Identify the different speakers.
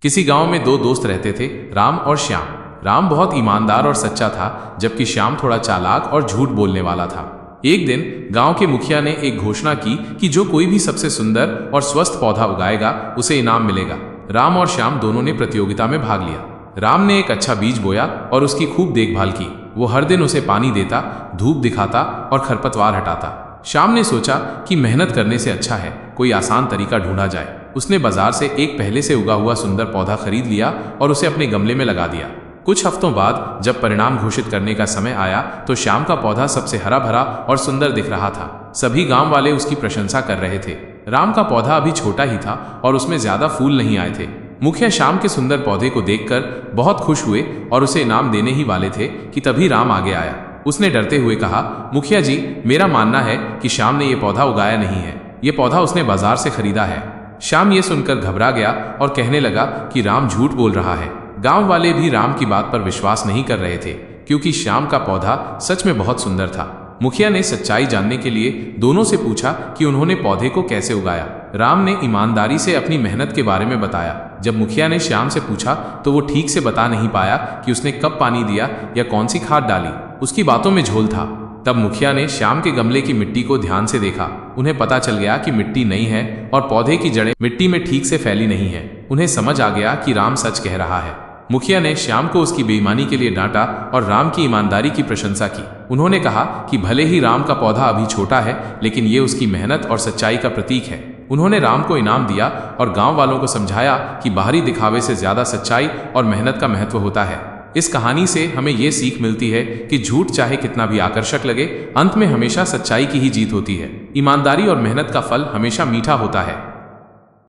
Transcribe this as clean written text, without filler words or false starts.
Speaker 1: किसी गांव में दो दोस्त रहते थे, राम और श्याम। राम बहुत ईमानदार और सच्चा था, जबकि श्याम थोड़ा चालाक और झूठ बोलने वाला था। एक दिन गांव के मुखिया ने एक घोषणा की कि जो कोई भी सबसे सुंदर और स्वस्थ पौधा उगाएगा उसे इनाम मिलेगा। राम और श्याम दोनों ने प्रतियोगिता में भाग लिया। राम ने एक अच्छा बीज बोया और उसकी खूब देखभाल की। वो हर दिन उसे पानी देता, धूप दिखाता और खरपतवार हटाता। श्याम ने सोचा कि मेहनत करने से अच्छा है कोई आसान तरीका ढूंढा जाए। उसने बाजार से एक पहले से उगा हुआ सुंदर पौधा खरीद लिया और उसे अपने गमले में लगा दिया। कुछ हफ्तों बाद जब परिणाम घोषित करने का समय आया तो श्याम का पौधा सबसे हरा भरा और सुंदर दिख रहा था। सभी गांव वाले उसकी प्रशंसा कर रहे थे। राम का पौधा अभी छोटा ही था और उसमें ज्यादा फूल नहीं आए थे। मुखिया श्याम के सुंदर पौधे को देखकर बहुत खुश हुए और उसे इनाम देने ही वाले थे कि तभी राम आगे आया। उसने डरते हुए कहा, मुखिया जी, मेरा मानना है कि श्याम ने यह पौधा उगाया नहीं है। ये पौधा उसने बाजार से खरीदा है। श्याम ये सुनकर घबरा गया और कहने लगा कि राम झूठ बोल रहा है। गांव वाले भी राम की बात पर विश्वास नहीं कर रहे थे, क्योंकि श्याम का पौधा सच में बहुत सुंदर था। मुखिया ने सच्चाई जानने के लिए दोनों से पूछा कि उन्होंने पौधे को कैसे उगाया। राम ने ईमानदारी से अपनी मेहनत के बारे में बताया। जब मुखिया ने श्याम से पूछा तो वो ठीक से बता नहीं पाया कि उसने कब पानी दिया या कौन सी खाद डाली। उसकी बातों में झोल था। तब मुखिया ने श्याम के गमले की मिट्टी को ध्यान से देखा। उन्हें पता चल गया कि मिट्टी नई है और पौधे की जड़ें मिट्टी में ठीक से फैली नहीं है। उन्हें समझ आ गया कि राम सच कह रहा है। मुखिया ने श्याम को उसकी बेईमानी के लिए डांटा और राम की ईमानदारी की प्रशंसा की। उन्होंने कहा कि भले ही राम का पौधा अभी छोटा है, लेकिन ये उसकी मेहनत और सच्चाई का प्रतीक है। उन्होंने राम को इनाम दिया और गांव वालों को समझाया कि बाहरी दिखावे से ज्यादा सच्चाई और मेहनत का महत्व होता है। इस कहानी से हमें ये सीख मिलती है कि झूठ चाहे कितना भी आकर्षक लगे, अंत में हमेशा सच्चाई की ही जीत होती है। ईमानदारी और मेहनत का फल हमेशा मीठा होता है।